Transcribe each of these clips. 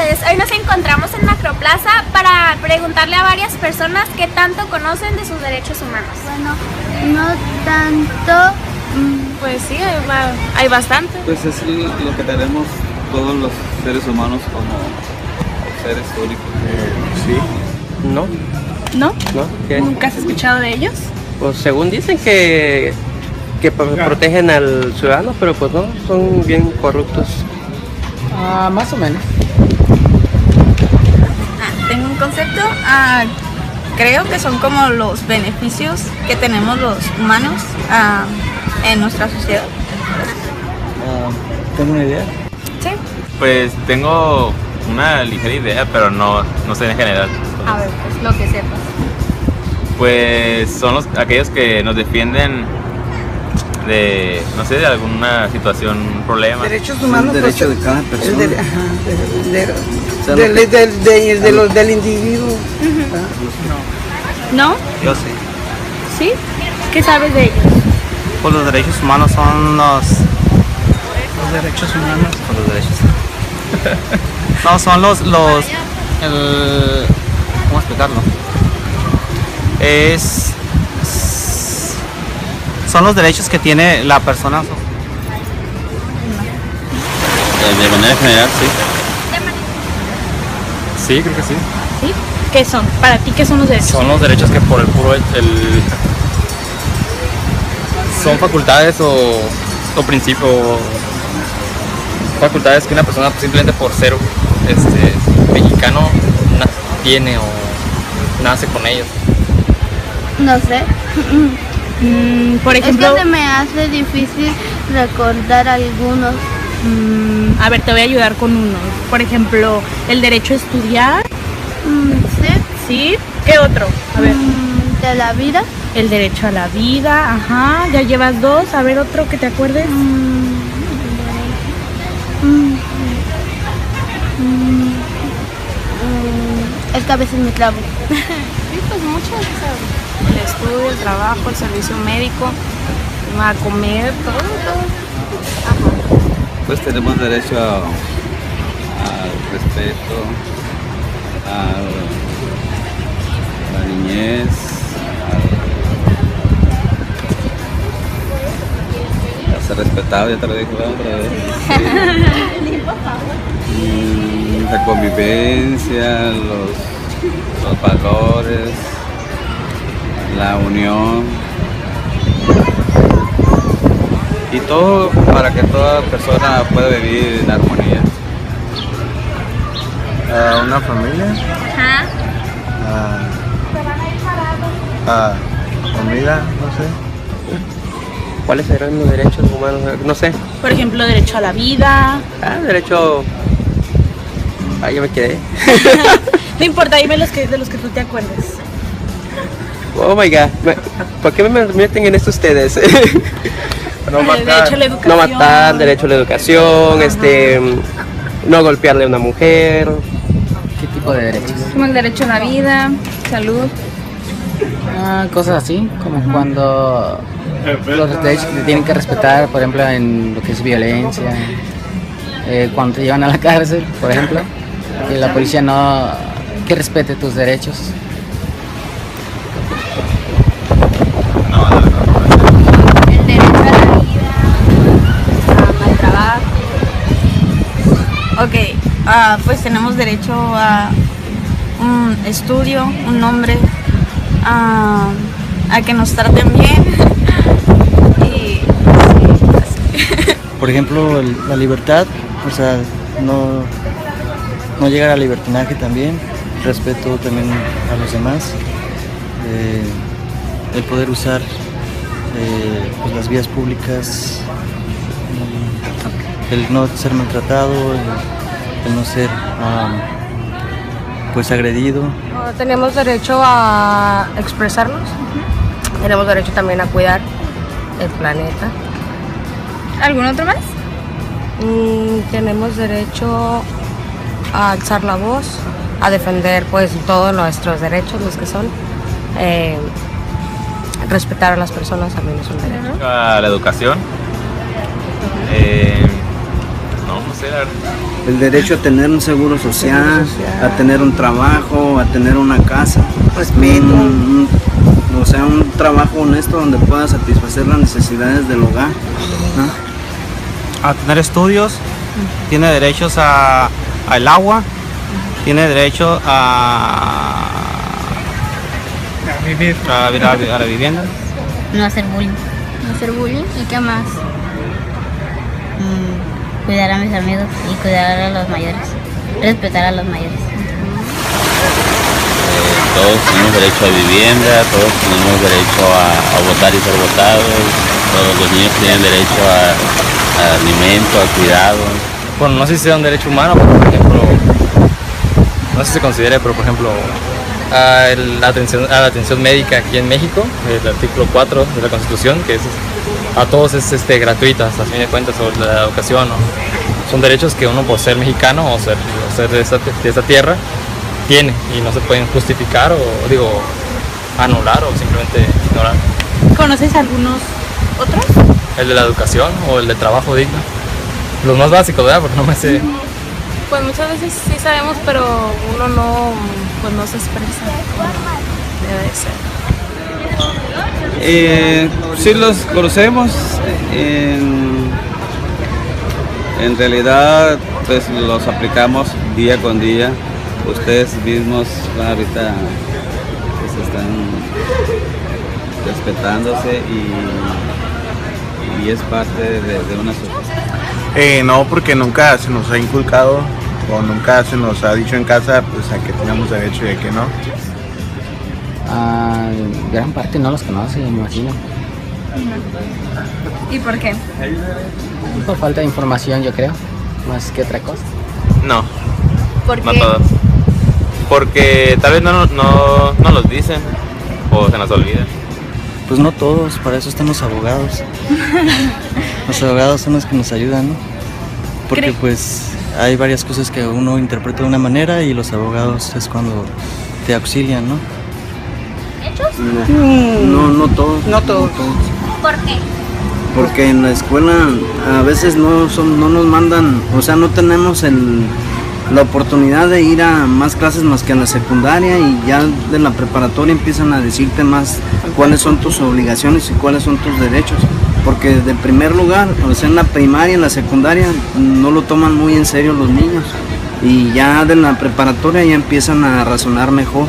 pues hoy nos encontramos en Macroplaza para preguntarle a varias personas qué tanto conocen de sus derechos humanos. Bueno, no tanto. Pues sí, hay bastante. Pues es lo que tenemos todos los seres humanos como seres únicos. Sí. No. ¿No? ¿No? ¿Qué? ¿Nunca has escuchado de ellos? Pues según dicen que protegen al ciudadano, pero pues no, son bien corruptos. Más o menos. Tengo un concepto. Creo que son como los beneficios que tenemos los humanos en nuestra sociedad. ¿Tengo una idea? Sí. Pues tengo una ligera idea, pero no sé en general. A ver, pues lo que sepas. Pues son aquellos que nos defienden de, no sé, de alguna situación, un problema. Derechos humanos. El derecho de cada persona. Del individuo. ¿No? Yo sé. ¿Sí? ¿Qué sabes de ellos? Pues los derechos humanos son los Derechos humanos. los derechos. No, son ¿cómo explicarlo? Son los derechos que tiene la persona. De manera general, sí. Sí, creo que sí. ¿Sí? ¿Qué son? Para ti, ¿qué son los derechos? Son los derechos que por el puro son facultades o principios, facultades que una persona simplemente por ser mexicano tiene o nace con ellos. No sé. Por ejemplo, Es que se me hace difícil recordar algunos. a ver, te voy a ayudar con uno. Por ejemplo, el derecho a estudiar. Sí. ¿Sí? ¿Qué otro? A ver. De la vida. El derecho a la vida, ajá, ya llevas dos. A ver, otro que te acuerdes. Es que a veces me clavo. Sí, pues muchos. El estudio, el trabajo, el servicio médico, a comer, todo. Pues tenemos derecho al respeto, a la niñez, a ser respetado, ya te lo dije la otra vez. La convivencia, los valores, la unión y todo para que toda persona pueda vivir en armonía. Una familia. Ajá. Comida, no sé. ¿Cuáles serán los derechos humanos? No sé. Por ejemplo, derecho a la vida. Derecho... ya me quedé. No importa, dime de los que tú te acuerdes. Oh my god. ¿Por qué me meten en esto ustedes? No matar. Derecho a la educación. No matar, derecho a la educación, no golpearle a una mujer. ¿Qué tipo de derechos? Como el derecho a la vida, salud. Cosas así, como cuando los derechos que te tienen que respetar, por ejemplo, en lo que es violencia, cuando te llevan a la cárcel, por ejemplo, que la policía que respete tus derechos. El derecho a la vida, al trabajo. Ok, pues tenemos derecho a un estudio, un nombre, a que nos traten bien. Y así. Por ejemplo, la libertad, o sea, no llegar al libertinaje también, respeto también a los demás, el poder usar pues las vías públicas, el no ser maltratado, el no ser pues agredido. Tenemos derecho a expresarnos, tenemos derecho también a cuidar el planeta. ¿Algún otro más? Tenemos derecho a alzar la voz, a defender pues todos nuestros derechos, los que son. Respetar a las personas también es un derecho. A la educación. No sé, la verdad. El derecho a tener un seguro social, a tener un trabajo, a tener una casa, o sea, un trabajo honesto donde pueda satisfacer las necesidades del hogar, ¿no? A tener estudios, tiene derechos al agua, tiene derecho a la vivienda. No hacer bullying. No hacer bullying. ¿Y qué más? Cuidar a mis amigos y cuidar a los mayores. Respetar a los mayores. Todos tenemos derecho a vivienda, todos tenemos derecho a votar y ser votados, todos los niños tienen derecho a alimento, a cuidado. Bueno, no sé si sea un derecho humano, pero por ejemplo, no sé si se considere, pero por ejemplo, a la atención médica aquí en México, el artículo 4 de la Constitución, que es, a todos es gratuita, a fin de cuentas, sobre la educación, ¿no? Son derechos que uno por ser mexicano o ser de esta tierra tiene y no se pueden justificar o anular o simplemente ignorar. ¿Conoces algunos otros? El de la educación o el de trabajo digno. Los más básicos, ¿verdad? Porque no me sé. Pues muchas veces sí sabemos, pero uno no se expresa como debe ser. Sí los conocemos, en realidad pues los aplicamos día con día. Ustedes mismos ahorita pues, están respetándose y es parte de una sociedad. No, porque nunca se nos ha inculcado o nunca se nos ha dicho en casa pues a que tenemos derecho y a que no. Gran parte no los conoce, me imagino. ¿Y por qué? Por falta de información, yo creo, más que otra cosa. No, ¿Por no qué? todos. Porque tal vez no los dicen o se nos olvida. Pues no todos, para eso están los abogados. Los abogados son los que nos ayudan, ¿no? Porque pues hay varias cosas que uno interpreta de una manera y los abogados es cuando te auxilian, ¿no? ¿Hechos? No todos. No todos. ¿Por qué? Porque en la escuela a veces no nos mandan, o sea, no tenemos la oportunidad de ir a más clases más que a la secundaria y ya de la preparatoria empiezan a decirte más cuáles son tus obligaciones y cuáles son tus derechos. Porque de primer lugar, o sea, en la primaria, en la secundaria, no lo toman muy en serio los niños. Y ya de la preparatoria ya empiezan a razonar mejor.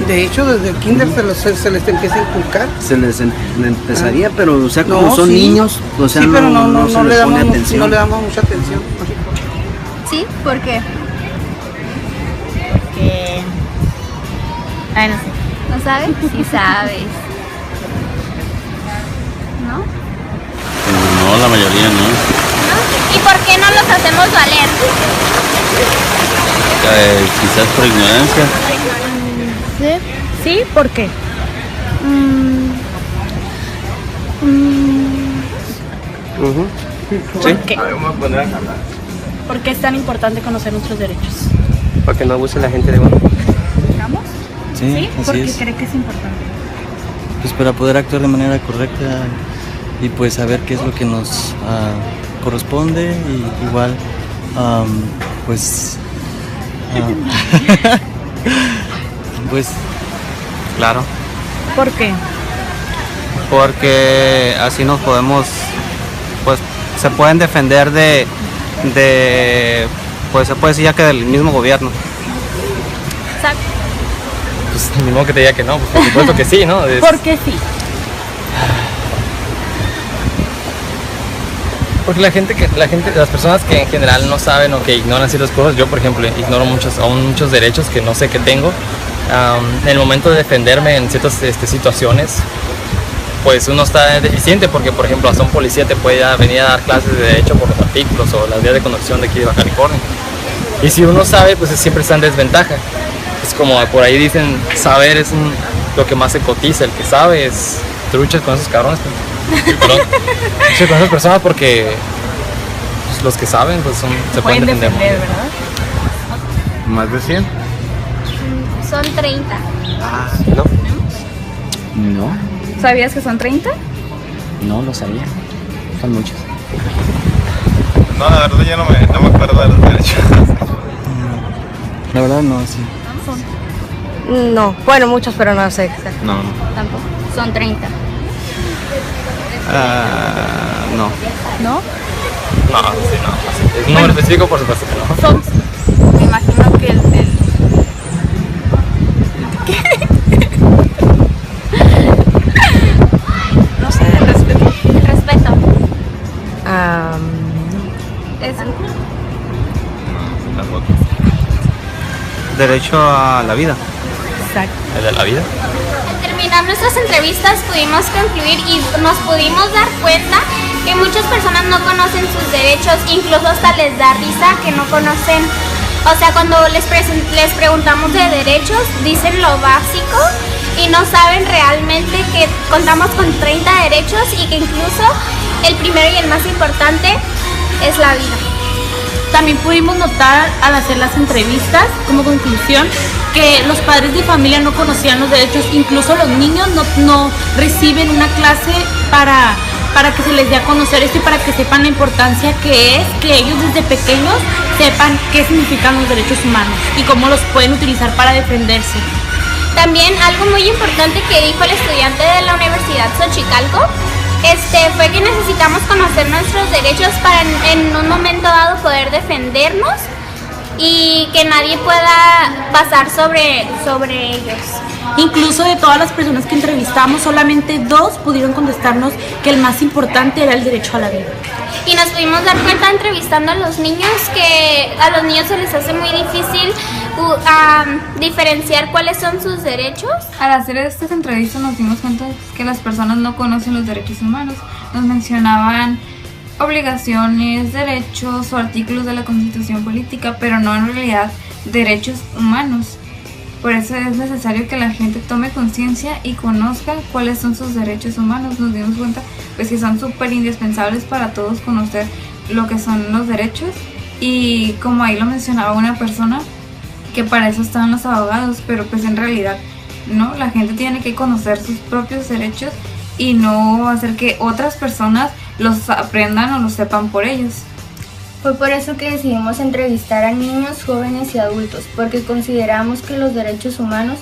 De hecho, desde el kinder se les empieza a inculcar. Se les empezaría, pero o sea, como No, son sí. niños, o sea, sí, pero no se les pone no atención. le damos mucha atención. ¿Sí? ¿Por qué? Porque... Ay, no sé. ¿No sabes? Sí sabes. ¿No? No, la mayoría no. ¿No? ¿Y por qué no los hacemos valer? Quizás por ignorancia. ¿Sí? ¿Por qué? Sí. ¿Por qué es tan importante conocer nuestros derechos? Para que no abuse la gente de uno. ¿Digamos? Sí, ¿Por así qué es. cree que es importante? Pues para poder actuar de manera correcta y pues saber qué es lo que nos corresponde y igual pues pues Claro, ¿Por qué? porque así nos podemos, pues se pueden defender pues se puede decir ya que del mismo gobierno. Exacto. Pues ni modo que te diga que no, pues por supuesto que sí, ¿no? ¿Por qué sí? Porque las personas que en general no saben o que ignoran ciertas cosas, yo por ejemplo ignoro muchos derechos que no sé que tengo. En el momento de defenderme en ciertas situaciones, pues uno está deficiente porque por ejemplo hasta un policía te puede venir a dar clases de derecho por los artículos o las vías de conducción de aquí de Baja California. Y si uno sabe, pues siempre está en desventaja. Es como por ahí dicen, saber es lo que más se cotiza, el que sabe es truchas con esos cabrones. Perdón. Sí, con esas personas porque pues, los que saben pues se pueden defender, ¿verdad? ¿Más de 100? Son 30. No, ¿Sabías que son 30? no lo sabía. Son muchos. No, la verdad yo no me acuerdo de los derechos. La verdad no, sí. No, bueno, muchos, pero no sé. No. Tampoco. Son 30. No. ¿No? No, sí, no. Es un número específico, por supuesto que no. Son, me imagino que el no sé, el respeto. El respeto. Eso. Tampoco. Derecho a la vida. Exacto. ¿El de la vida? Al terminar nuestras entrevistas pudimos concluir y nos pudimos dar cuenta que muchas personas no conocen sus derechos, incluso hasta les da risa que no conocen. O sea, cuando les preguntamos de derechos, dicen lo básico y no saben realmente que contamos con 30 derechos y que incluso el primero y el más importante es la vida. También pudimos notar al hacer las entrevistas, como conclusión, que los padres de familia no conocían los derechos, incluso los niños no reciben una clase para que se les dé a conocer esto y para que sepan la importancia que es que ellos desde pequeños sepan qué significan los derechos humanos y cómo los pueden utilizar para defenderse. También algo muy importante que dijo el estudiante de la Universidad Xochicalco fue que necesitamos conocer nuestros derechos para en un momento dado poder defendernos y que nadie pueda pasar sobre ellos. Incluso de todas las personas que entrevistamos, solamente 2 pudieron contestarnos que el más importante era el derecho a la vida. Y nos pudimos dar cuenta entrevistando a los niños que a los niños se les hace muy difícil diferenciar cuáles son sus derechos. Al hacer estas entrevistas nos dimos cuenta que las personas no conocen los derechos humanos. Nos mencionaban obligaciones, derechos o artículos de la Constitución política, pero no en realidad derechos humanos. Por eso es necesario que la gente tome conciencia y conozca cuáles son sus derechos humanos. Nos dimos cuenta pues que son súper indispensables para todos conocer lo que son los derechos y como ahí lo mencionaba una persona, que para eso están los abogados, pero pues en realidad no, la gente tiene que conocer sus propios derechos y no hacer que otras personas los aprendan o los sepan por ellos. Fue por eso que decidimos entrevistar a niños, jóvenes y adultos, porque consideramos que los derechos humanos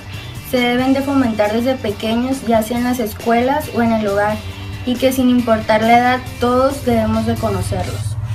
se deben de fomentar desde pequeños, ya sea en las escuelas o en el hogar, y que sin importar la edad todos debemos de conocerlos.